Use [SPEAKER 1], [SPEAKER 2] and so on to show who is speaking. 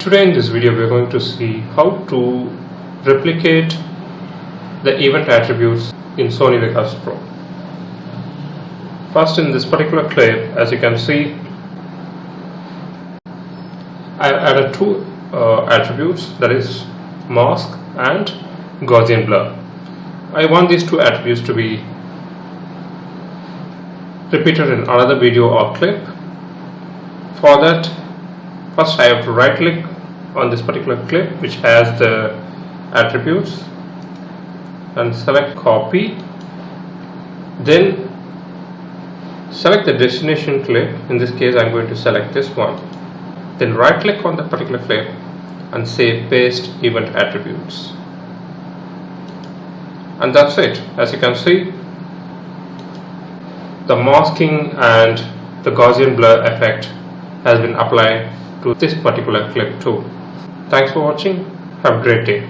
[SPEAKER 1] Today in this video we are going to see how to replicate the event attributes in Sony Vegas Pro. First, in this particular clip, as you can see, I added two attributes, that is mask and Gaussian blur. I want these two attributes to be repeated in another video or clip. For that, first I have to right click on this particular clip which has the attributes and select copy, then select the destination clip. In this case I am going to select this one, then right click on that particular clip and say paste event attributes, and that's it. As you can see, the masking and the Gaussian blur effect has been applied to this particular clip too. Thanks for watching. Have a great day.